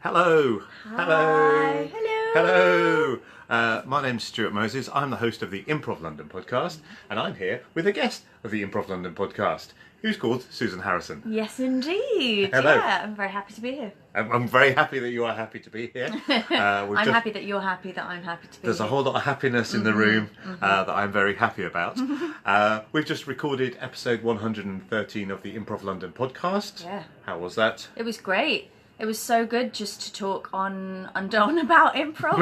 Hello. Hi. Hello. My name's Stuart Moses. I'm the host of the Improv London Podcast, and I'm here with a guest of the Improv London Podcast, who's called Susan Harrison. Yes, indeed. Hello. Yeah, I'm very happy to be here. I'm very happy that you are happy to be here. I'm happy that you're happy that I'm happy to be There's here. a whole lot of happiness in the room that I'm very happy about. We've just recorded episode 113 of the Improv London Podcast. Yeah. How was that? It was great. It was so good just to talk on and on about improv.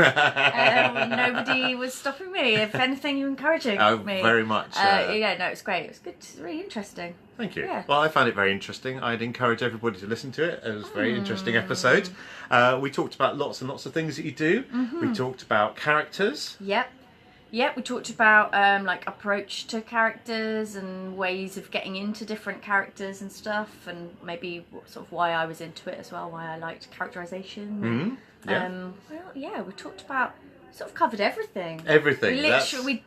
Nobody was stopping me. If anything, you were encouraging me. Very much. Yeah, no, it was great. It was good. It was really interesting. Thank you. Yeah. Well, I found it very interesting. I'd encourage everybody to listen to it. It was a very interesting episode. We talked about lots and lots of things that you do. We talked about characters. Yep, we talked about like approach to characters and ways of getting into different characters and stuff, and maybe sort of why I was into it as well, why I liked characterization. We talked about, sort of covered everything. Everything.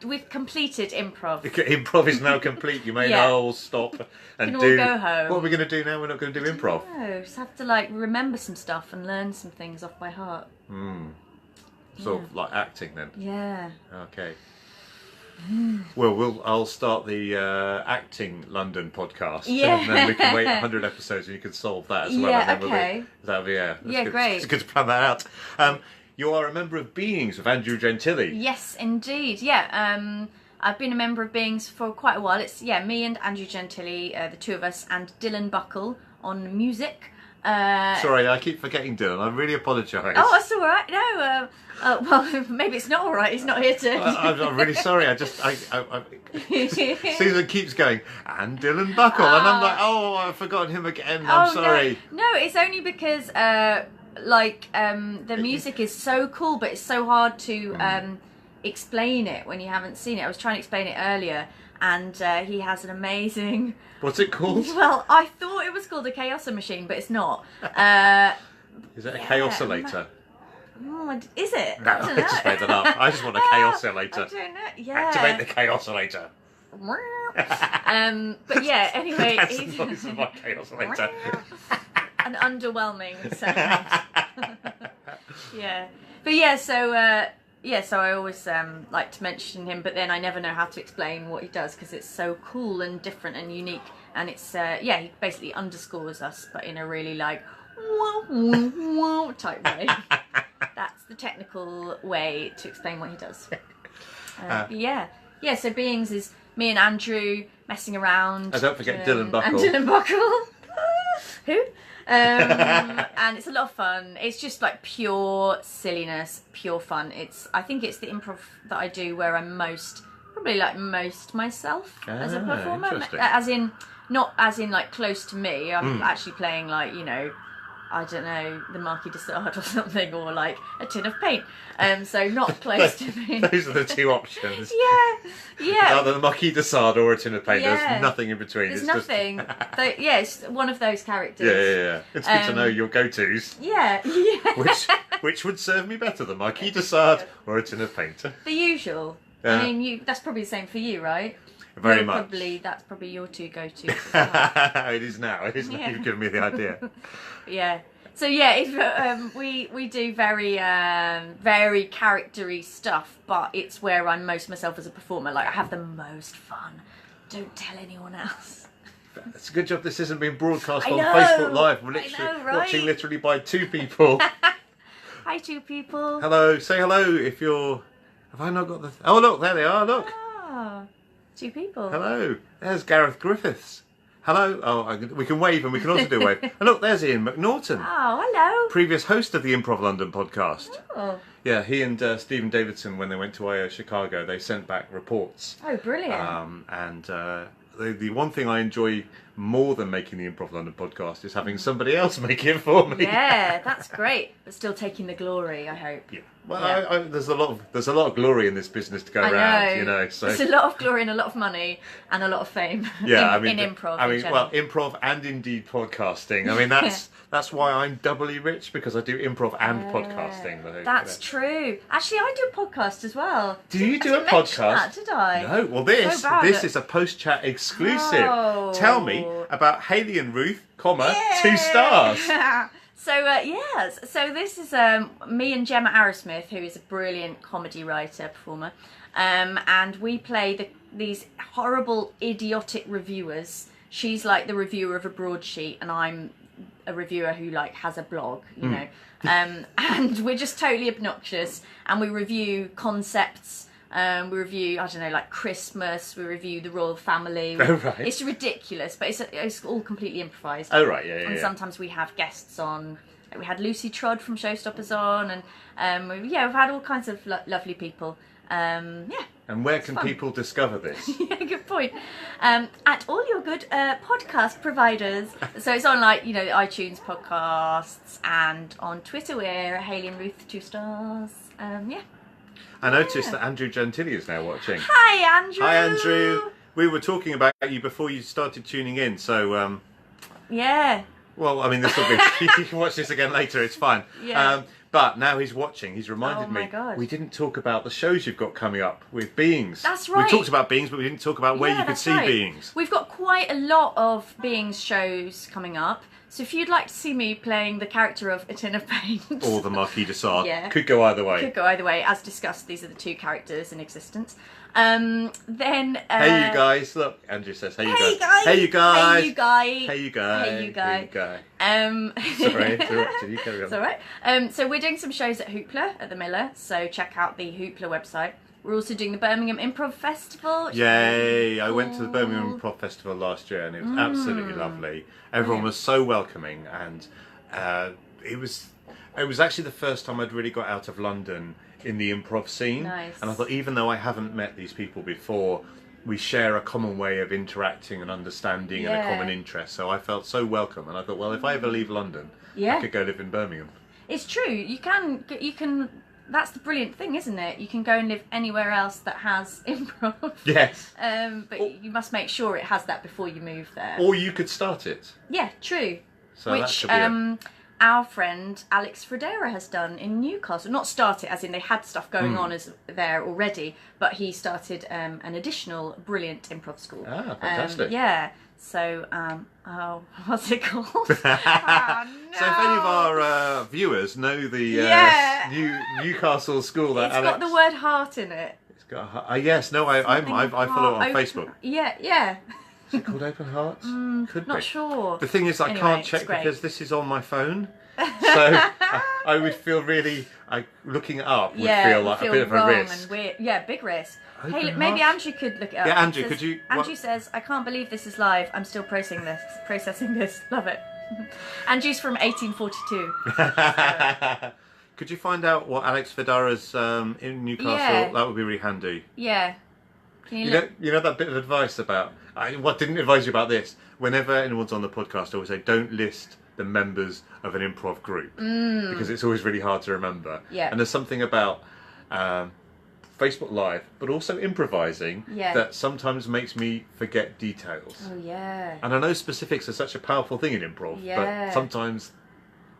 We've completed improv. Improv is now complete. You may all stop and can do. all go home. What are we going to do now? We're not going to do improv. No, just have to like remember some stuff and learn some things off by heart. Sort of like acting then. Yeah. Okay. Well, I'll start the acting London podcast. Yeah. And then we can wait 100 episodes and you can solve that as well. Yeah, And then okay. That'll be Yeah, good. great. It's good to plan that out. You are a member of Beings with Andrew Gentili. Yes, indeed. Yeah. I've been a member of Beings for quite a while. It's me and Andrew Gentili, the two of us, and Dylan Buckle on music. Sorry, I keep forgetting Dylan. I really apologise. Oh, that's all right. No, well, maybe it's not all right. He's not here to. I'm really sorry. Susan keeps going, and Dylan Buckle, and I'm like, oh, I've forgotten him again. I'm sorry. No, it's only because the music is so cool, but it's so hard to explain it when you haven't seen it. I was trying to explain it earlier, and he has an amazing. What's it called? Well, I thought it was called a chaoser machine, but it's not. Is it a chaosolator? Oh, is it? No, I just made that up. I just want a chaosolator. I don't know. Yeah. Activate the chaosolator. But yeah, anyway. That's the noise of my chaosolator. An underwhelming sound. Yeah. But yeah, so I always like to mention him, but then I never know how to explain what he does because it's so cool and different and unique. And it's he basically underscores us, but in a really like type way. That's the technical way to explain what he does. So Beings is me and Andrew messing around. Don't forget Dylan Buckle. And Dylan Buckle. Who? And it's a lot of fun. It's just like pure silliness, pure fun. I think it's the improv that I do where I'm most myself as a performer. Not as in like close to me. I'm actually playing like, I don't know, the Marquis de Sade or something, or like a tin of paint. So not close to me. Those are the two options. Yeah. Either the Marquis de Sade or a tin of paint. Yeah. There's nothing in between. There's it's nothing. Just... It's one of those characters. Yeah. It's good to know your go-tos. Yeah. Which would serve me better, the Marquis de Sade or a tin of paint? The usual. Yeah. I mean, that's probably the same for you, right? Very much. That's probably your two go-tos. It is now. It is now. You've given me the idea. Yeah. So we do very very charactery stuff, but it's where I'm most myself as a performer. Like I have the most fun. Don't tell anyone else. It's a good job this isn't being broadcast on know, Facebook Live. We're watching literally by two people. Hi, two people. Hello. Say hello if you're. Have I not got the? Oh look, there they are. Look. Oh, two people. Hello. There's Gareth Griffiths. Hello. Oh, we can wave and we can also do a wave. And look, there's Ian McNaughton. Oh, hello. Previous host of the Improv London podcast. Oh. Yeah, he and Stephen Davidson, when they went to Chicago, they sent back reports. Oh, brilliant. The one thing I enjoy more than making the Improv London podcast is having somebody else make it for me. Yeah, that's great. But still taking the glory, I hope. Yeah. Well, there's a lot of glory in this business to go around, So there's a lot of glory and a lot of money and a lot of fame. Yeah, in improv. Improv and indeed podcasting. I mean, that's why I'm doubly rich, because I do improv and podcasting. That's true. Actually, I do a podcast as well. Do you do a podcast? That, did I? No. Well, this is a post-chat exclusive. Oh. Tell me about Hayley and Ruth, 2 stars. So this is me and Gemma Arrowsmith, who is a brilliant comedy writer, performer, and we play these horrible, idiotic reviewers. She's like the reviewer of a broadsheet, and I'm a reviewer who like has a blog, you know. And we're just totally obnoxious, and we review concepts. We review, I don't know, like Christmas. We review the royal family. Oh, right. It's ridiculous, but it's all completely improvised. Oh, right, yeah. And sometimes we have guests on. We had Lucy Trod from Showstoppers on, and we've had all kinds of lovely people. And where can people discover this? Yeah, good point. At all your good podcast providers. So it's on like, iTunes podcasts, and on Twitter we're Hayley and Ruth 2 stars. I noticed that Andrew Gentili is now watching. Hi, Andrew. Hi, Andrew. We were talking about you before you started tuning in, so... Yeah. Well, I mean, this will be... You can watch this again later, it's fine. Yeah. But now he's watching. He's reminded me. God. We didn't talk about the shows you've got coming up with Beings. That's right. We talked about Beings, but we didn't talk about where you could see Beings. We've got quite a lot of Beings shows coming up. So if you'd like to see me playing the character of A Tin of Paint... Or the Marquis de Sade. Yeah. Could go either way. Could go either way. As discussed, these are the 2 characters in existence. Then... hey, you guys. Look, Andrew says, hey, you hey guys. Hey, you guys. Hey, you guy. Hey, you guy. Hey, you guy. Hey, you guy. Sorry, interrupted you. Carry on. It's all right. So we're doing some shows at Hoopla at the Miller. So check out the Hoopla website. We're also doing the Birmingham Improv Festival. Yay! I went to the Birmingham Improv Festival last year, and it was absolutely lovely. Everyone was so welcoming, and it was actually the first time I'd really got out of London in the improv scene. Nice. And I thought, even though I haven't met these people before, we share a common way of interacting and understanding and a common interest. So I felt so welcome, and I thought, well, if I ever leave London, I could go live in Birmingham. It's true. You can. That's the brilliant thing, isn't it? You can go and live anywhere else that has improv. Yes. But you must make sure it has that before you move there. Or you could start it. Yeah, true. So that Which could be our friend Alex Fredera has done in Newcastle. Not started, as in they had stuff going on there already, but he started an additional brilliant improv school. Ah, fantastic. Yeah. So, what's it called? Oh, no. So if any of our viewers know the Newcastle school that It's Alex... got the word heart in it. It's got yes, no, I follow it on Facebook. Yeah. Is it called Open Hearts? Could Not be. sure. The thing is, I Anyway, can't it's check great. because this is on my phone. So I would feel really... looking it up would feel like a bit of a risk. And weird. Yeah, big risk. Open Hey, look, maybe Hearts? Andrew could look it up. Yeah, Andrew, It says- could you- Andrew what- says, I can't believe this is live. I'm still processing this. Love it. Andrew's from 1842. Could you find out what Alex Federa's in Newcastle? Yeah. That would be really handy. Yeah. Can you You look? know that bit of advice about... what didn't advise you about this? Whenever anyone's on the podcast, I always say, don't list the members of an improv group. Because it's always really hard to remember. Yeah. And there's something about Facebook Live, but also improvising, that sometimes makes me forget details. Oh, yeah. And I know specifics are such a powerful thing in improv, but sometimes...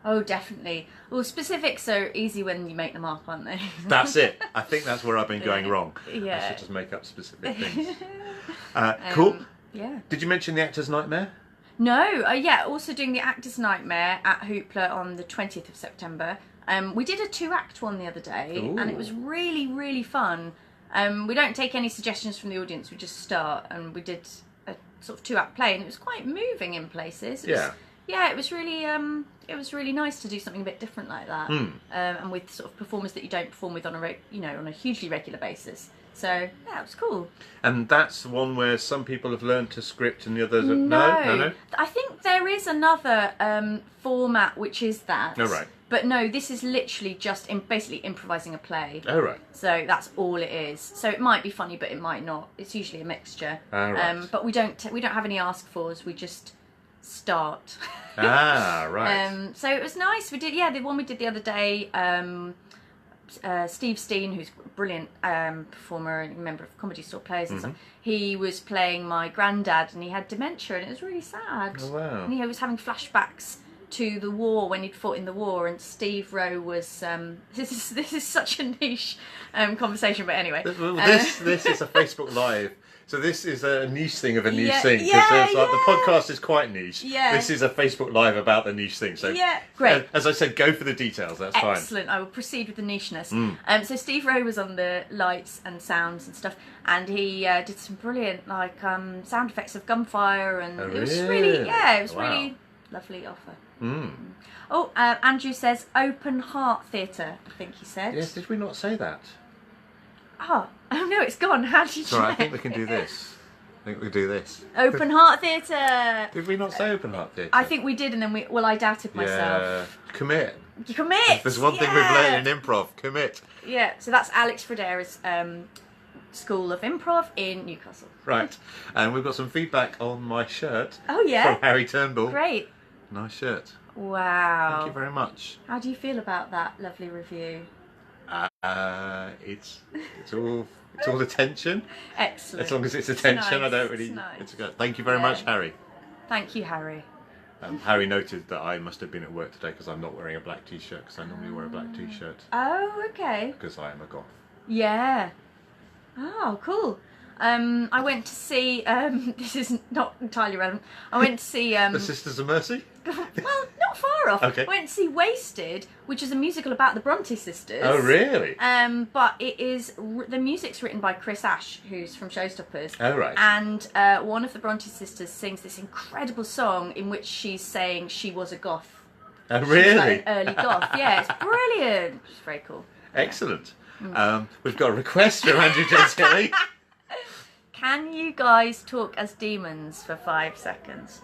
Oh, definitely. Well, specifics are easy when you make them up, aren't they? That's it. I think that's where I've been going wrong. Yeah. I should just make up specific things. Cool. Yeah. Did you mention The Actor's Nightmare? No, also doing The Actor's Nightmare at Hoopla on the 20th of September. We did a 2-act one the other day, and it was really, really fun. We don't take any suggestions from the audience, we just start, and we did a sort of 2-act play, and it was quite moving in places. It was really nice to do something a bit different like that, and with sort of performers that you don't perform with on a hugely regular basis. So yeah, it was cool. And that's one where some people have learned to script and the others have... No. I think there is another format which is that. Oh, right. But no, this is literally just basically improvising a play. Oh, right. So that's all it is. So it might be funny, but it might not. It's usually a mixture. Ah, right. But we don't have any ask fors. We just start. Ah, right. So it was nice. We did the one we did the other day. Steve Steen, who's a brilliant performer and member of Comedy Store Players and stuff, he was playing my granddad, and he had dementia, and it was really sad. Oh, wow. And he was having flashbacks to the war when he'd fought in the war, and Steve Rowe was this is such a niche conversation, but anyway, This is a Facebook Live So this is a niche thing of a niche Yeah, thing. Because yeah, like, the podcast is quite niche. Yeah. This is a Facebook Live about the niche thing. So Yeah, great. As I said, go for the details. That's fine. Excellent. I will proceed with the nicheness. So Steve Rowe was on the lights and sounds and stuff, and he did some brilliant sound effects of gunfire, and Oh, it was really? really lovely offer. Oh, Andrew says open heart theatre. I think he said. Yes, did we not say that? Oh no, it's gone. How did you? Sorry, I know? think we can do this. I think we can do this. Open heart theatre. Did we not say open heart theatre? I think we did, and then I doubted myself. Yeah. Commit. You commit. If there's one thing we've learned in improv, commit. Yeah, so that's Alex Fredera's School of Improv in Newcastle. Right. And we've got some feedback on my shirt. Oh yeah. From Harry Turnbull. Great. Nice shirt. Wow. Thank you very much. How do you feel about that lovely review? It's all attention. Excellent. As long as it's attention, nice. I don't really. It's nice. It's good. Thank you very much, Harry. Thank you, Harry. Harry noted that I must have been at work today because I'm not wearing a black t-shirt because I normally wear a black t-shirt Oh, okay. because I am a goth. Yeah. Oh, cool. I went to see. This is not entirely relevant. I went to see. The Sisters of Mercy. Well, not far off. Okay. I went to see Wasted, which is a musical about the Bronte Sisters. Oh, really? But it is the music's written by Chris Ash, who's from Showstoppers. Oh, right. And one of the Bronte sisters sings this incredible song in which she's saying she was a goth. Oh, She's really? like an early goth. Yeah, it's brilliant. It's very cool. Excellent. We've got a request from Andrew Gentili. Can you guys talk as demons for 5 seconds?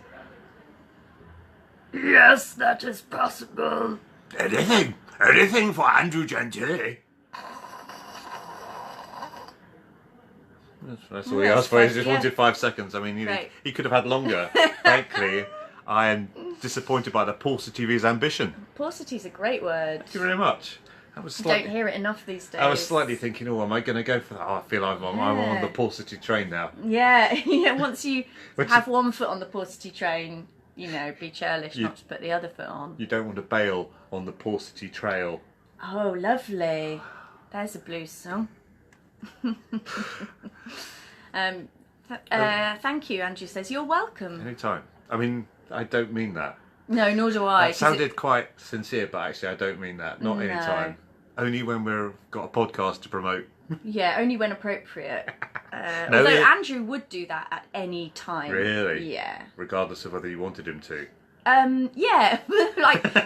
Yes, that is possible. Anything for Andrew Gentili. That's all he asked for. He just wanted 5 seconds. I mean, he could have had longer. Frankly, I am disappointed by the paucity of his ambition. Paucity's a great word. Thank you very much. Don't hear it enough these days. I was slightly thinking, am I going to go for that? Oh, I feel I'm on the paucity train now. Yeah, once you have one foot on the paucity train, be churlish not to put the other foot on. You don't want to bail on the paucity trail. Oh, lovely. There's a blues song. Thank you, Andrew says. You're welcome. Anytime. I mean, I don't mean that. No, nor do I. That sounded quite sincere, but actually I don't mean that. Not anytime. Only when we've got a podcast to promote. Yeah, only when appropriate. Although Andrew would do that at any time. Really? Yeah. Regardless of whether you wanted him to. Yeah.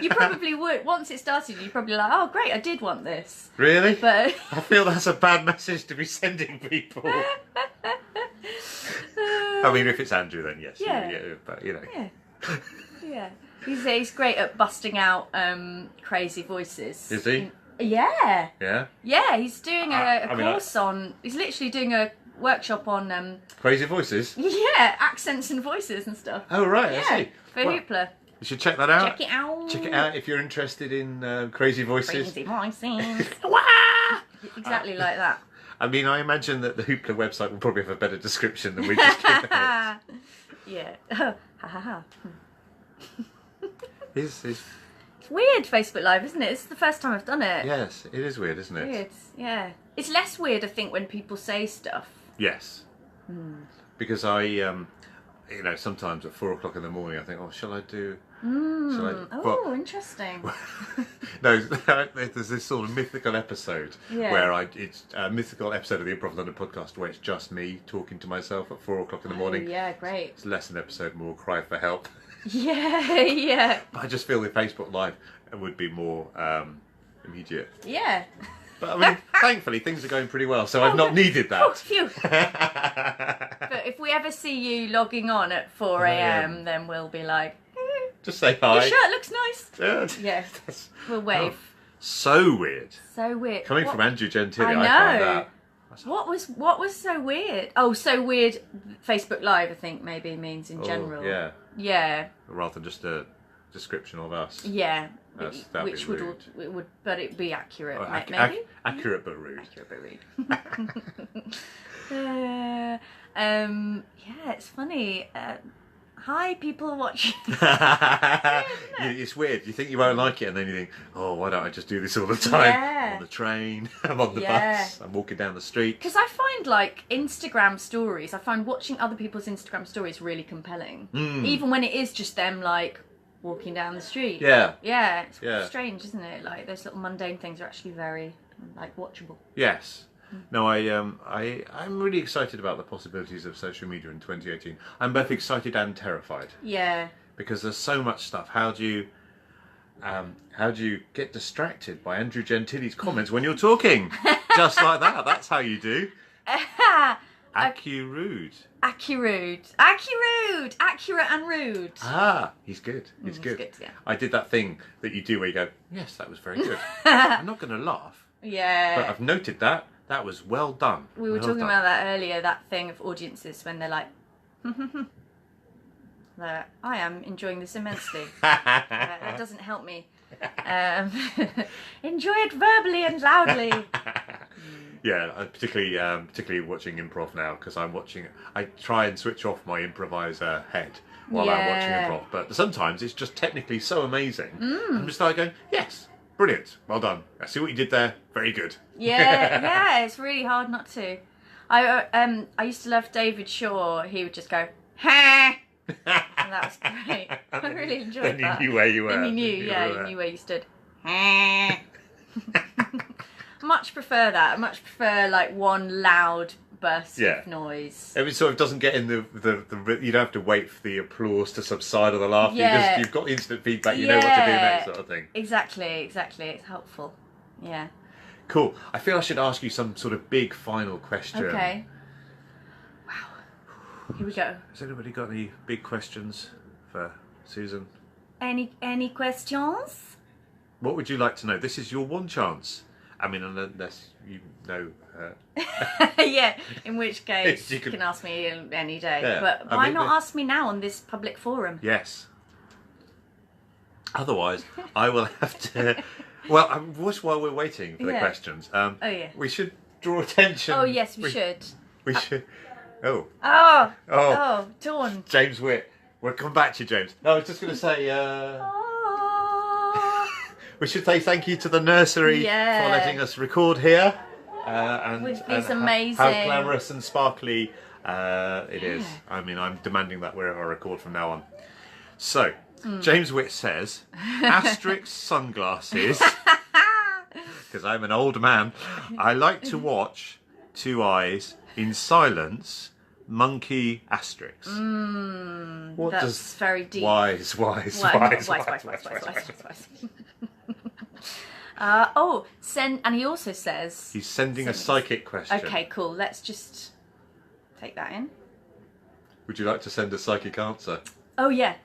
You probably would. Once it started, you'd probably like, oh, great, I did want this. Really? But I feel that's a bad message to be sending people. I mean, if it's Andrew, then yes. Yeah. But, Yeah. Yeah. He's great at busting out crazy voices. Is he? Yeah. Yeah? Yeah, he's doing a I mean, course on... He's literally doing a workshop on... Crazy voices? Yeah, accents and voices and stuff. Oh, right, Yeah, I see. for Hoopla. You should check that out. Check it out. Check it out if you're interested in crazy voices. Crazy voices. Exactly like that. I mean, I imagine that the Hoopla website will probably have a better description than we just given it. Yeah. Ha ha ha. It's weird, Facebook Live, isn't it? It's the first time I've done it. Yes, it is weird, isn't it? Weird, yeah. It's less weird, I think, when people say stuff. Yes. Because I, sometimes at 4 o'clock in the morning, I think, shall I do... Interesting. No, there's this sort of mythical episode where it's a mythical episode of the Improv London Podcast where it's just me talking to myself at 4 o'clock in the morning. Yeah, great. It's less an episode, more cry for help. Yeah. But I just feel the Facebook Live would be more immediate. Yeah. But I mean, thankfully things are going pretty well, so I've not needed that. Oh, phew. But if we ever see you logging on at 4 a.m, then we'll be like, just say hi. Your shirt looks nice. Yeah. We'll wave. So weird. So weird. Coming from Andrew Gentili, I know. I found that. What was so weird? Oh, so weird. Facebook Live, I think maybe means in general. Yeah. Yeah. Rather than just a description of us. Yeah. That'd Which be rude. would, but it'd be accurate, maybe. Accurate but rude. Accurate but rude. Yeah, it's funny. Hi, people watching. It's weird. You think you won't like it, and then you think, oh, why don't I just do this all the time? Yeah. I'm on the train, I'm on the bus, I'm walking down the street. Because I find like Instagram stories, I find watching other people's Instagram stories really compelling. Even when it is just them like walking down the street. Yeah. Yeah, it's strange, isn't it? Like those little mundane things are actually very like watchable. Yes. No, I'm really excited about the possibilities of social media in 2018. I'm both excited and terrified. Yeah. Because there's so much stuff. How do you get distracted by Andrew Gentili's comments when you're talking? Just like that. That's how you do. Accu-rude. Accu-rude. Accu-rude. Accurate and rude. Ah, he's good. He's good. Yeah. I did that thing that you do where you go, yes, that was very good. I'm not going to laugh. Yeah. But I've noted that. That was well done. We were talking about that earlier, that thing of audiences when they're like, I am enjoying this immensely. That doesn't help me. Enjoy it verbally and loudly. Yeah, particularly watching improv now, because I try and switch off my improviser head while I'm watching improv, but sometimes it's just technically so amazing. I'm just like going, yes, brilliant, well done. I see what you did there, very good. Yeah, it's really hard not to. I used to love David Shaw. He would just go, ha! And that was great. I really enjoyed that. Then you knew where you were. Then you knew where you stood. Much prefer that. I much prefer like one loud burst of noise. It sort of doesn't get in the you don't have to wait for the applause to subside or the laughter. You've got instant feedback. You know what to do next, sort of thing. Exactly. It's helpful. Yeah. Cool. I feel I should ask you some sort of big final question. Okay. Wow. Here we go. Has anybody got any big questions for Susan? Any questions? What would you like to know? This is your one chance. I mean, unless you know her. Yeah, in which case you can ask me any day. Yeah, but why not ask me now on this public forum? Yes. Otherwise, I will have to... Well, while we're waiting for the questions, we should draw attention. Oh, yes, we should. We should... Oh, torn. James Witt. We'll come back to you, James. No, I was just going to say... We should say thank you to the nursery for letting us record here. And with these amazing... How glamorous and sparkly it is. I mean, I'm demanding that wherever I record from now on. So, James Witt says, asterisk sunglasses, because I'm an old man, I like to watch Two Eyes in silence, monkey asterisk. That's very deep. Wise. And he also says... He's sending a psychic question. Okay, cool. Let's just take that in. Would you like to send a psychic answer? Oh, yeah.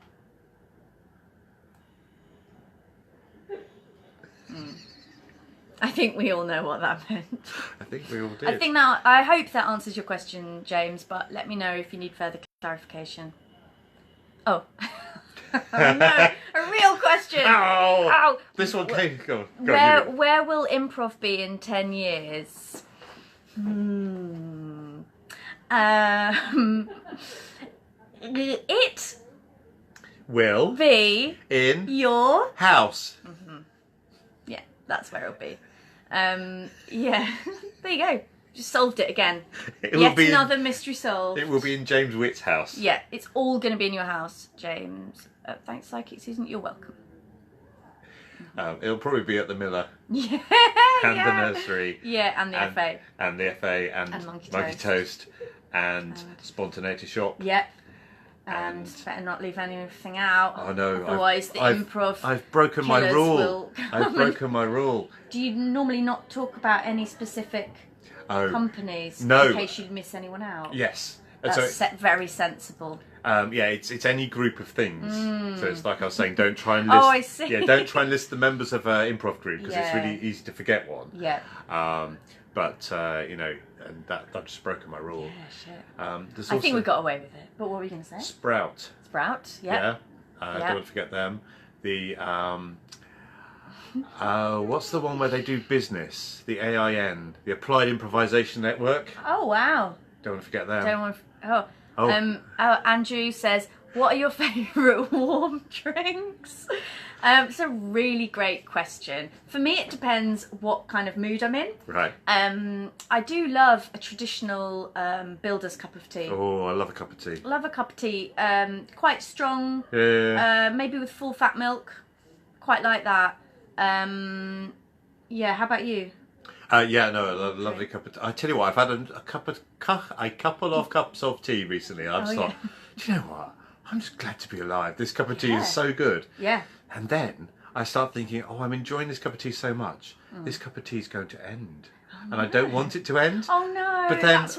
I think we all know what that meant. I think we all did. I hope that answers your question, James, but let me know if you need further clarification. Oh. Oh no, a real question. Oh. This one came. Go on. Where will improv be in 10 years? It will be in your house. Yeah, that's where it'll be. Yeah, there you go. Just solved it again. Another mystery solved. It will be in James Witt's house. Yeah, it's all going to be in your house, James. Thanks, Psychic Susan. You're welcome. It'll probably be at the Miller. Yeah. And the nursery. Yeah, and the FA. And the FA and Monkey Toast. And Spontaneity Shop. Yep. And better not leave anything out. Oh no! Otherwise, improv. I've broken my rule. I've broken my rule. Do you normally not talk about any specific companies in case you miss anyone out? Yes. That's very sensible. It's any group of things. So it's like I was saying, don't try and list. Oh, I see. Yeah, don't try and list the members of an improv group because it's really easy to forget one. Yeah. But and that just broken my rule. Yeah, shit. I think we got away with it. But what were you going to say? Sprout. Yeah. Don't want to forget them. The what's the one where they do business? The AIN, the Applied Improvisation Network. Oh wow. Don't want to forget them. Andrew says, What are your favourite warm drinks? It's a really great question. For me, it depends what kind of mood I'm in. Right. I do love a traditional builder's cup of tea. Oh, I love a cup of tea. Love a cup of tea. Quite strong. Yeah. Maybe with full fat milk. Quite like that. Yeah, how about you? Yeah, no, a lovely cup of tea. I tell you what, I've had a couple of cups of tea recently. I just thought, do you know what? I'm just glad to be alive. This cup of tea is so good. Yeah. And then I start thinking, oh, I'm enjoying this cup of tea so much. This cup of tea is going to end. And I don't want it to end. Oh no, but then, that's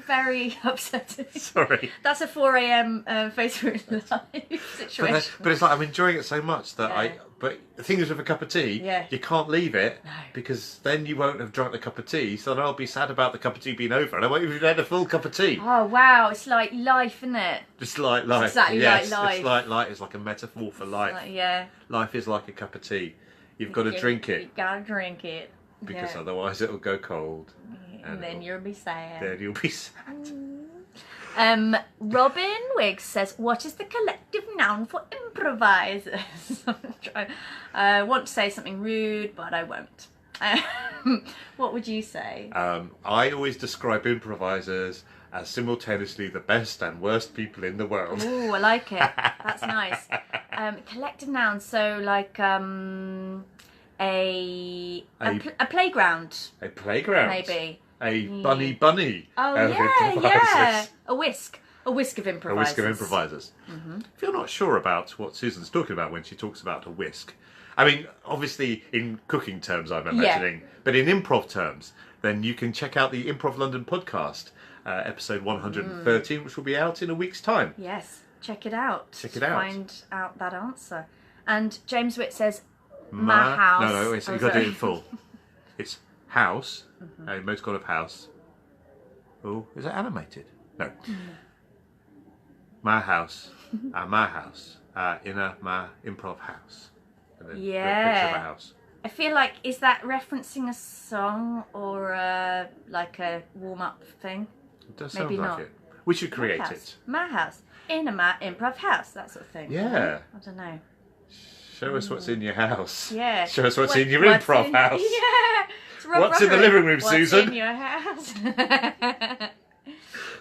very upsetting. Sorry. That's a 4 a.m. Facebook Live situation. But it's like I'm enjoying it so much that but the thing is with a cup of tea, you can't leave it because then you won't have drunk the cup of tea, so then I'll be sad about the cup of tea being over and I won't even had a full cup of tea. Oh wow, it's like life, isn't it? It's like life. It's exactly like life. It's like life. It's like a metaphor for life. Life is like a cup of tea. You've got to drink it. You've got to drink it. Because otherwise it'll go cold. And then you'll be sad. Then you'll be sad. Robin Wiggs says, what is the collective noun for improvisers? I want to say something rude, but I won't. What would you say? I always describe improvisers as simultaneously the best and worst people in the world. Oh, I like it. That's nice. Collective noun, so like a playground. A playground. Maybe. A bunny. Oh, yeah. A whisk of improvisers. A whisk of improvisers. Mm-hmm. If you're not sure about what Susan's talking about when she talks about a whisk, I mean, obviously in cooking terms I'm imagining, but in improv terms, then you can check out the Improv London Podcast, episode 113, which will be out in a week's time. Yes, check it out. Find out that answer. And James Witt says, my house. No, you've got to do it in full. It's house, a most kind of house. Oh, is it animated? No. My house, my house, in my improv house. And then picture of a house. I feel like, is that referencing a song or like a warm-up thing? It does sound like it. We should create it. My house, in my improv house, that sort of thing. Yeah. I don't know. Show us what's in your house. Yeah. Show us what's in your improv house. Yeah. What's in the living room, Susan? What's in your house?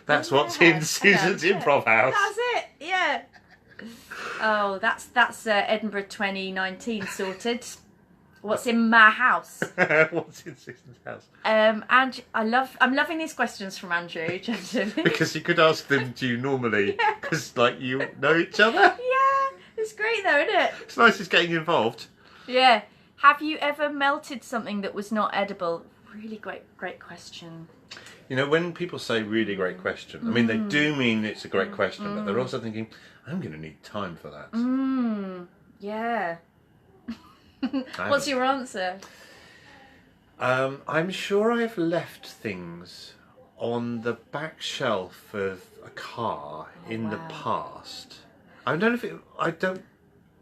That's what's in Susan's improv house. That's it. Yeah. Oh, that's Edinburgh 2019 sorted. What's in my house? What's in Susan's house? And I'm loving these questions from Andrew. Because you could ask them to you normally, because like you know each other. Yeah, it's great though, isn't it? It's nice it's getting involved. Yeah. Have you ever melted something that was not edible? Really great question. You know, when people say really great question, I mean, they do mean it's a great question, but they're also thinking, I'm going to need time for that. Yeah. What's your answer? I'm sure I've left things on the back shelf of a car in the past. I don't know if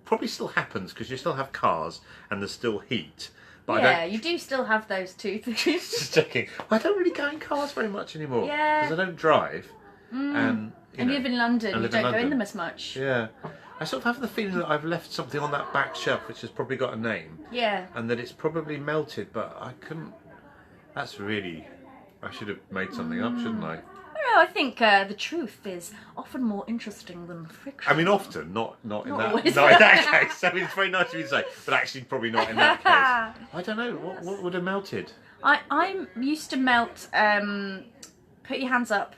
probably still happens because you still have cars and there's still heat. But you do still have those two things. Just checking. I don't really go in cars very much anymore. Yeah. Because I don't drive. And you live in London. You don't go in them as much. Yeah. I sort of have the feeling that I've left something on that back shelf which has probably got a name. Yeah. And that it's probably melted, but I couldn't. That's really. I should have made something up, shouldn't I? I think the truth is often more interesting than fiction. I mean, often, not in that always. not in that case. I mean, it's very nice of you to say, but actually, probably not in that case. I don't know what would have melted. I'm used to melt. Put your hands up,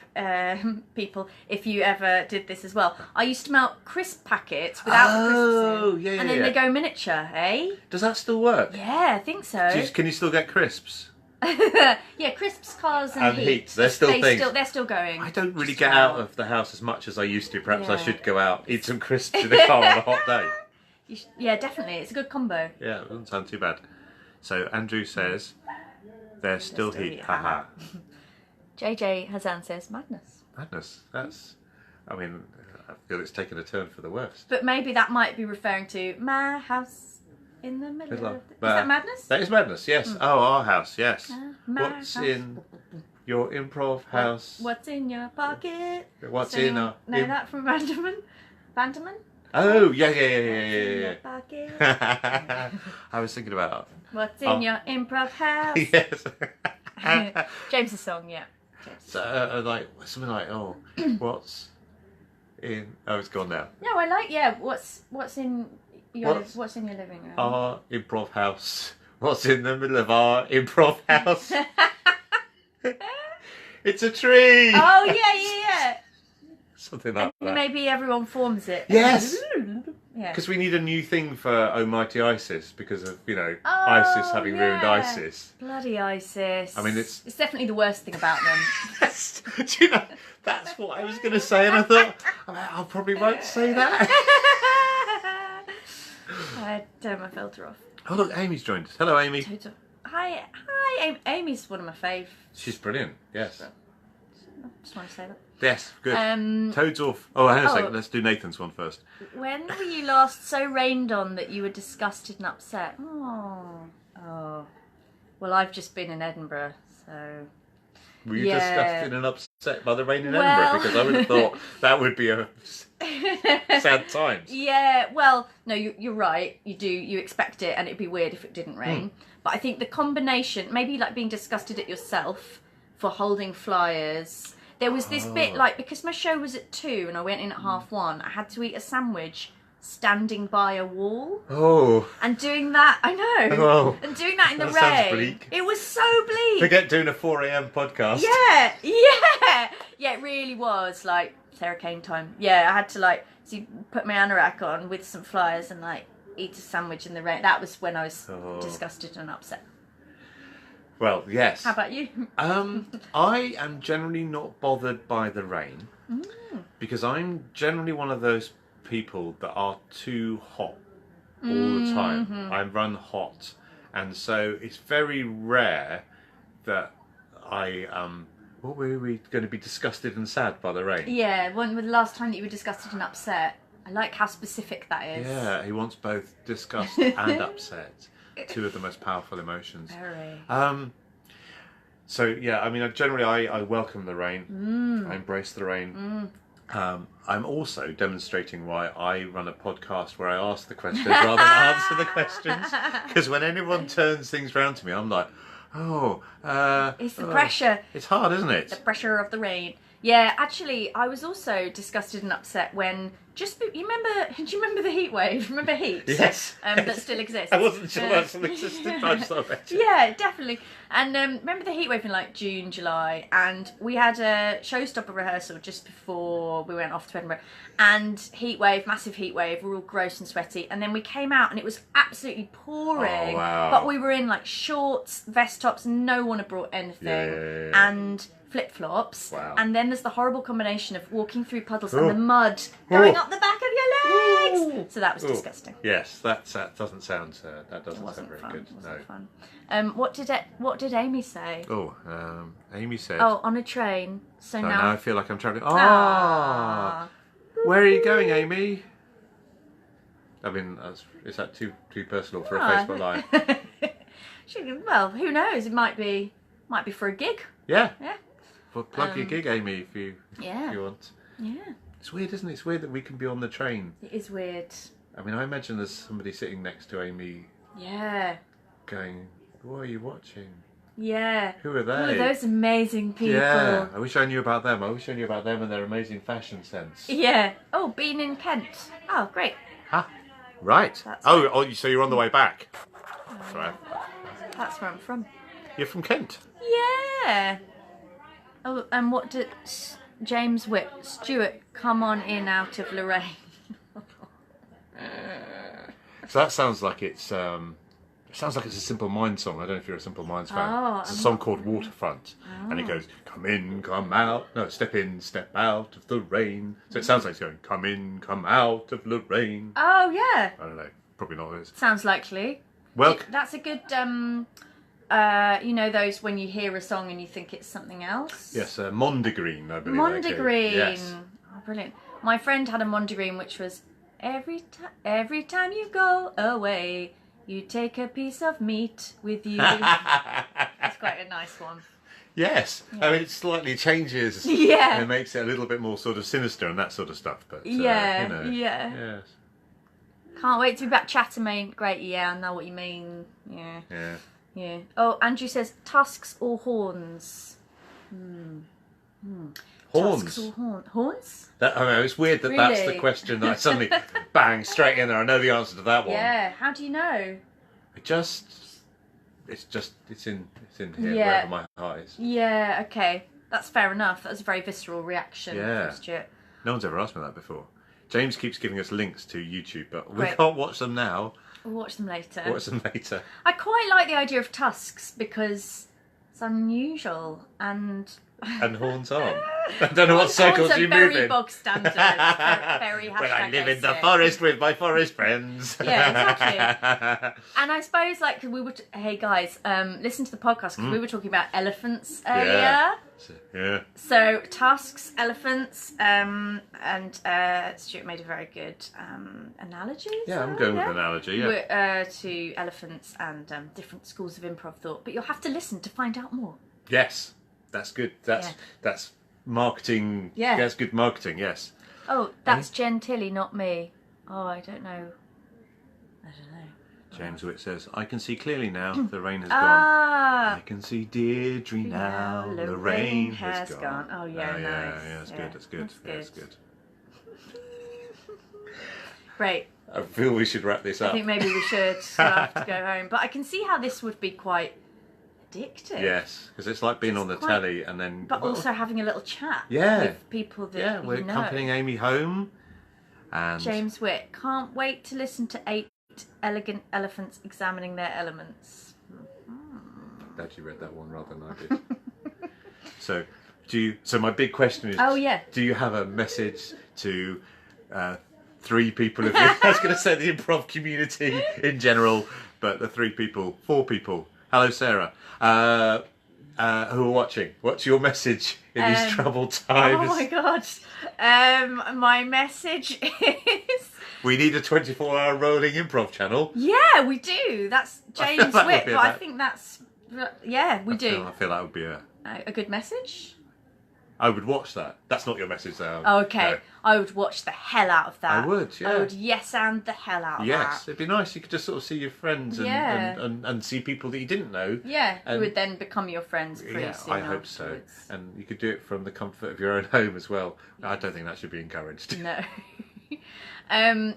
people, if you ever did this as well. I used to melt crisp packets without the crisps in, and then they go miniature, eh? Does that still work? Yeah, I think so. Can you still get crisps? Yeah, crisps, cars, and heats. They're still things. They're still going. I don't really get out of the house as much as I used to. Perhaps I should go out, eat some crisps in the car on a hot day. Yeah, definitely. It's a good combo. Yeah, it doesn't sound too bad. So Andrew says, there's still heat. Haha. JJ Hazan says, madness. Madness. That's, I mean, I feel it's taken a turn for the worst. But maybe that might be referring to my house in the middle of... Is that madness? That is madness, yes. Oh, our house, yes. What's in your Improv House. What's in your pocket? What's in our... Know that from Banterman? Banterman? Oh, yeah. Your pocket? I was thinking about... What's in your Improv House? Yes. James's song, yeah. So, like, something like, what's in... Oh, it's gone now. No, I like, what's in your living room? Our Improv House. What's in the middle of our Improv House? It's a tree! Oh, yeah. Something like that. Maybe everyone forms it. Yes! Yeah. Because we need a new thing for Almighty ISIS because of, ISIS having ruined ISIS. Bloody ISIS. I mean, it's definitely the worst thing about them. Yes. Do you know, that's what I was going to say, and I thought, I probably won't say that. I turned my filter off. Oh, look, Amy's joined us. Hello, Amy. Hi, Amy's one of my fave. She's brilliant, yes. So, I just want to say that. Yes, good. Toads off. Oh, hang on a second. Let's do Nathan's one first. When were you last so rained on that you were disgusted and upset? Oh. Well, I've just been in Edinburgh, so... Were you disgusted and upset by the rain in Edinburgh? Because I would have thought that would be a sad times. Yeah, well, no, you're right. You do. You expect it, and it'd be weird if it didn't rain. But I think the combination, maybe like being disgusted at yourself for holding flyers. There was this bit, like, because my show was at 2 and I went in at 1:30, I had to eat a sandwich standing by a wall. Oh. And doing that, I know. Oh. And doing that in the rain. Sounds bleak. It was so bleak. Forget doing a 4 a.m. podcast. Yeah. Yeah, it really was, like, Sarah Kane time. Yeah, I had to, put my anorak on with some flyers and, eat a sandwich in the rain. That was when I was disgusted and upset. Well, yes. How about you? I am generally not bothered by the rain because I'm generally one of those people that are too hot all the time. I run hot, and so it's very rare that I what were we going to be disgusted and sad by the rain? Yeah, when was the last time that you were disgusted and upset? I like how specific that is. Yeah, he wants both disgust and upset. Two of the most powerful emotions. Very. So yeah, I mean, generally I welcome the rain. I embrace the rain. I'm also demonstrating why I run a podcast where I ask the questions rather than answer the questions. Because when anyone turns things around to me, I'm like, it's the pressure. It's hard, isn't it? The pressure of the rain. Yeah, actually, I was also disgusted and upset when do you remember the heat wave? Remember heat? Yes. That still exists. I wasn't sure that still existed, but I just thought about it. Yeah, definitely. And remember the heat wave in June, July, and we had a showstopper rehearsal just before we went off to Edinburgh. And heat wave, massive heat wave, we're all gross and sweaty. And then we came out and it was absolutely pouring. Oh, wow. But we were in shorts, vest tops, no one had brought anything. Yeah. And flip-flops. Wow. And then there's the horrible combination of walking through puddles and the mud going up the back of your legs. So that was disgusting. Yes, that doesn't sound very fun. good. It wasn't No. fun. What did Amy say? Amy said. Oh, on a train. So now I feel like I'm travelling. Aww. Where are you going, Amy? I mean, is that too personal for a Facebook Live? Well, who knows? It might be for a gig. Yeah. Yeah. Well, plug your gig, Amy, if you want. Yeah. It's weird, isn't it? It's weird that we can be on the train. It is weird. I mean, I imagine there's somebody sitting next to Amy. Yeah. Going, what are you watching? Yeah. Who are they? All of those amazing people. Yeah. I wish I knew about them. I wish I knew about them and their amazing fashion sense. Yeah. Oh, being in Kent. Oh, great. Huh. Right. So you're on the way back. Sorry. That's where I'm from. You're from Kent? Yeah. Oh, and what did James Stewart come on in out of Lorraine? So that sounds like it's a Simple Minds song. I don't know if you're a Simple Minds fan. It's a song called Waterfront, and it goes, "Come in, come out." No, step in, step out of the rain. So it sounds like it's going, "Come in, come out of the rain." Oh yeah. I don't know. Probably not. It is. Sounds likely. Well, that's a good. Those when you hear a song and you think it's something else. Yes, Mondegreen, I believe. Mondegreen. Yes. Oh, brilliant. My friend had a Mondegreen which was every time you go away, you take a piece of meat with you. That's quite a nice one. Yes, Yeah. I mean it slightly changes. Yeah. It makes it a little bit more sort of sinister and that sort of stuff. But Yeah, you know, yeah. yes, Can't wait to be back chatting, mate. Great, yeah, I know what you mean. Yeah. yeah. Yeah. Oh, Andrew says tusks or horns. Horns. Tusks or horns? That, I know it's weird that that's the Really? question that I suddenly bang straight in there. I know the answer to that one. Yeah. How do you know? It's in here Yeah. wherever my heart is. Yeah. Okay. That's fair enough. That's a very visceral reaction Yeah. from Stuart. No one's ever asked me that before. James keeps giving us links to YouTube, but we Great. can't watch them now. We'll watch them later. Watch them later. I quite like the idea of tusks because it's unusual and And horns aren't. I don't know what circles horns are you very move in. bog standard. Very When I live in the basic. forest with my forest friends. Yeah, exactly. And I suppose, like, 'cause we were, hey guys, listen to the podcast because we were talking about elephants earlier. Yeah. Yeah. So tusks, elephants, and Stuart made a very good analogy. is Yeah, that I'm going right? with analogy, yeah. To elephants and different schools of improv thought, but you'll have to listen to find out more. Yes. That's good. That's marketing. Yeah. That's good marketing, yes. Oh, that's Jen Tilly, not me. Oh, I don't know. James Witt says, I can see clearly now, the rain has gone. Ah, I can see Deirdre now, the rain has gone. Oh, yeah, nice. Yeah, that's Yeah, good, that's good. that's That's good. good. Great. I feel we should wrap this up. I think maybe we should. We'll have to go home. But I can see how this would be quite addictive. Yes, because it's like being on the quite- telly and then... But also having a little chat Yeah. with people that yeah, we're you know. accompanying Amy home. And James Witt, can't wait to listen to 8 elegant elephants examining their elements. glad you read that one rather than I did. So my big question is, Oh, yeah. do you have a message to 3 people of I was going to say the improv community in general, but the 4 people. Hello, Sarah, who are watching. What's your message in these troubled times? Oh my god. My message is... We need a 24-hour rolling improv channel. Yeah, we do. That's I feel James that would Witt, be but I about- think that's... Yeah, we do. I feel that would be A good message? I would watch that. That's not your message, though. Oh, okay. No. I would watch the hell out of that. I would, yeah. I would yes and the hell out of Yes, that. it'd be nice. You could just sort of see your friends and, Yeah. and see people that you didn't know. Yeah, who And- would then become your friends pretty Yeah, soon I hope so. afterwards. And you could do it from the comfort of your own home as well. I don't think that should be encouraged. No.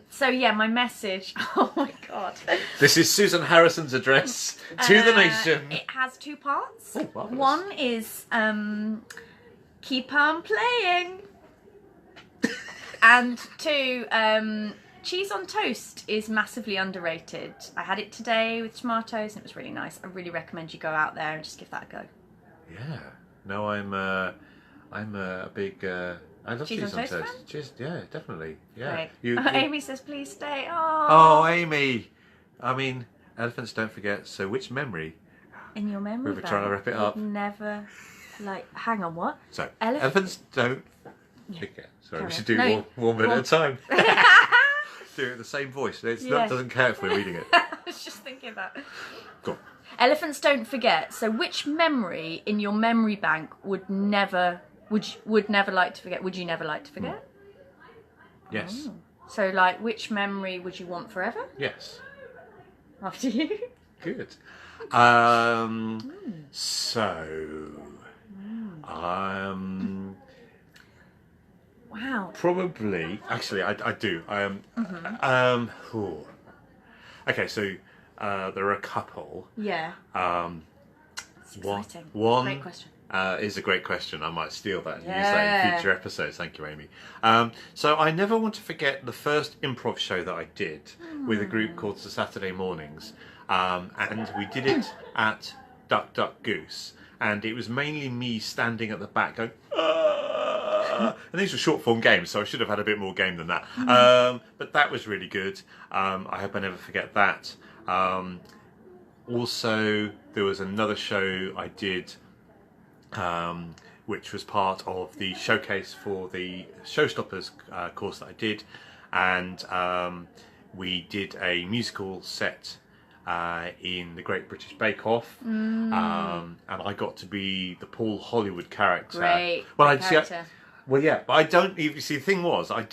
So yeah, my message. Oh my god. This is Susan Harrison's address to the nation. It has 2 parts. Oh, marvellous. One is keep on playing, and 2 cheese on toast is massively underrated. I had it today with tomatoes and it was really nice. I really recommend you go out there and just give that a go. Yeah. No, I'm a big. I love Cheese cheese on on toast toast. Cheese, yeah, definitely. Yeah. Right. You- Amy says please stay. Oh, Amy. I mean, elephants don't forget. So, which memory? In your memory We were trying to bank, wrap it up. you'd never, like, hang on, what? So, Elephant- elephants don't forget. Sorry, Carry we should on. do No, one minute well- at a time. Do it in the same voice. It Yeah. doesn't care if we're reading it. I was just thinking that. Go on. Elephants don't forget. So, which memory in your memory bank would never like to forget? Would you never like to forget? Yes. So, like, which memory would you want forever? Yes. After you. Good. So, Wow. probably. Actually, I do. Okay, so there are a couple. Yeah. It's One exciting. one Great question. is a great question. I might steal that and use that Yeah. in future episodes. Thank you, Amy. So I never want to forget the first improv show that I did with a group called the Saturday Mornings, and we did it at Duck Duck Goose, and it was mainly me standing at the back going. And these were short form games, so I should have had a bit more game than that. But that was really good. I hope I never forget that. Also, there was another show I did, which was part of the showcase for the Showstoppers course that I did, and we did a musical set in the Great British Bake Off, and I got to be the Paul Hollywood character. Great. Well, Character. Well, yeah, but I don't even see. The thing was, I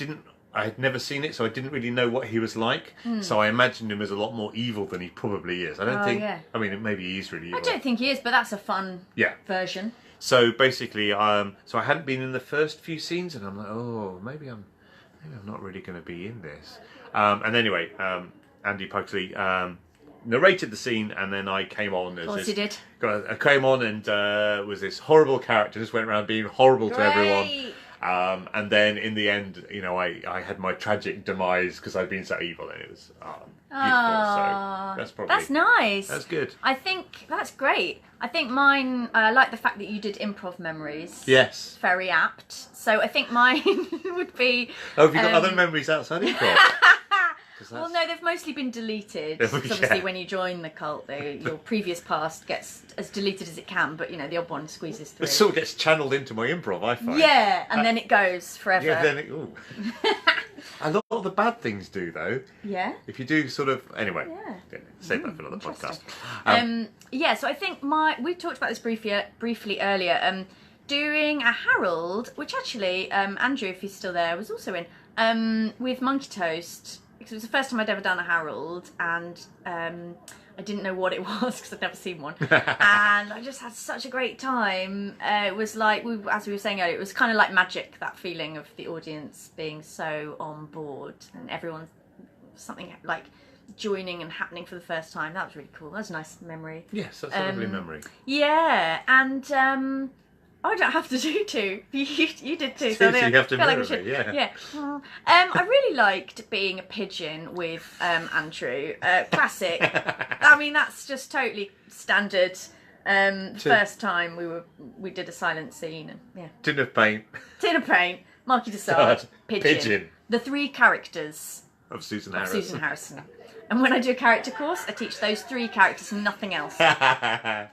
had never seen it, so I didn't really know what he was like. So I imagined him as a lot more evil than he probably is. I don't think. Yeah. I mean, maybe he is really evil. I don't think he is, but that's a fun version. So basically, so I hadn't been in the first few scenes, and I'm like, oh, maybe I'm not really going to be in this. And anyway, Andy Pugsley narrated the scene, and then I came on. Of course he did. I came on and was this horrible character, just went around being horrible to everyone. And then in the end, you know, I had my tragic demise because I'd been so evil, and it was beautiful. So that's nice. That's good. I think that's great. I think mine. I like the fact that you did Improv Memories. Yes. Very apt. So I think mine would be. Oh, have you got other memories outside Improv? Well, no, they've mostly been deleted. Obviously, when you join the cult, your previous past gets as deleted as it can, but, you know, the odd one squeezes through. It sort of gets channeled into my improv, I find. Yeah, and then it goes forever. Yeah, then a lot of the bad things do, though. Yeah. If you do sort of... Anyway, save that for another podcast. So I think we talked about this briefly earlier. Doing a Harold, which actually, Andrew, if he's still there, was also in, with Monkey Toast. Because it was the first time I'd ever done a Harold, and I didn't know what it was because I'd never seen one. And I just had such a great time. It was like, as we were saying earlier, it was kind of like magic, that feeling of the audience being so on board and everyone, something like joining and happening for the first time. That was really cool. That was a nice memory. Yes, that's a lovely memory. Yeah, and... I don't have to do two. You did two. So you have to mirror me, yeah. I really liked being a pigeon with Andrew. Classic. I mean, that's just totally standard. First time we did a silent scene. And, Tin of paint. Marky Desard. Pigeon. The three characters of Susan Harrison. And when I do a character course, I teach those three characters and nothing else.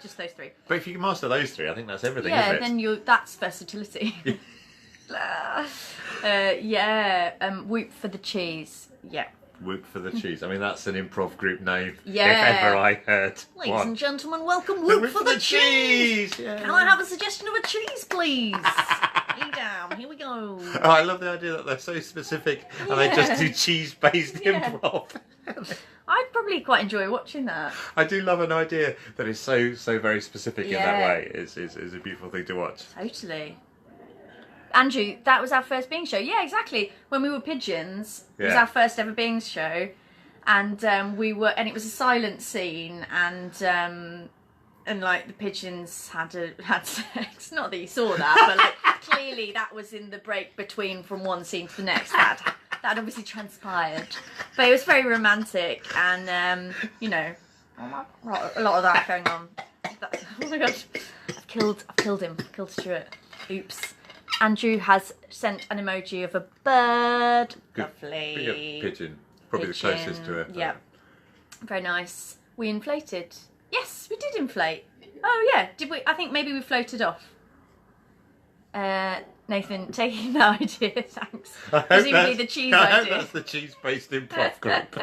Just those three. But if you can master those three, I think that's everything, isn't it? Then that's versatility. Whoop for the cheese. Yeah. Whoop for the cheese. I mean, that's an improv group name. Yeah. If ever I heard. Ladies and gentlemen, welcome Whoop for the cheese. Yeah. Can I have a suggestion of a cheese, please? Here we go. Oh, I love the idea that they're so specific and they just do cheese-based improv. I'd probably quite enjoy watching that. I do love an idea that is so very specific in that way. It's a beautiful thing to watch. Totally. Andrew, that was our first Beings show. Yeah, exactly. When we were pigeons, it was our first ever Beings show, and it was a silent scene, and like the pigeons had sex. Not that you saw that, but like clearly that was in the break between from one scene to the next. That obviously transpired, but it was very romantic, and you know, a lot of that going on. Oh my god, I've killed him. I've killed Stuart. Oops. Andrew has sent an emoji of a bird. Good. Lovely. A pigeon. Probably the closest to it. Yeah. Very nice. We inflated. Yes, we did inflate. Oh yeah, did we? I think maybe we floated off. Nathan, taking the idea, thanks. Presumably the cheese idea. I hope that's the cheese-based improv group.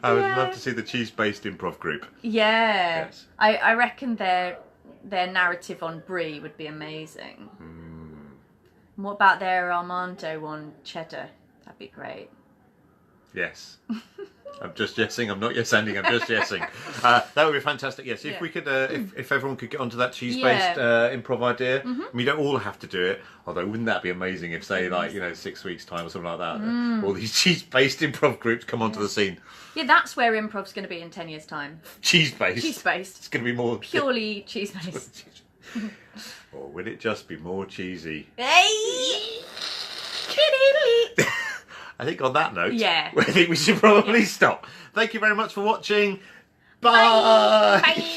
I would love to see the cheese-based improv group. Yeah. Yes. I reckon their narrative on Brie would be amazing. What about their Armando on Cheddar? That'd be great. Yes. I'm just yesing. I'm not yes-anding. I'm just yesing. That would be fantastic. Yes, if we could, if everyone could get onto that cheese-based improv idea. I mean, you don't all have to do it. Although, wouldn't that be amazing if, say, 6 weeks' time or something like that, all these cheese-based improv groups come onto the scene. Yeah, that's where improv's going to be in 10 years' time. Cheese-based. Cheese-based. It's going to be more purely cheese-based. Or will it just be more cheesy? Hey! I think on that note, I think we should probably stop. Thank you very much for watching. Bye! Bye.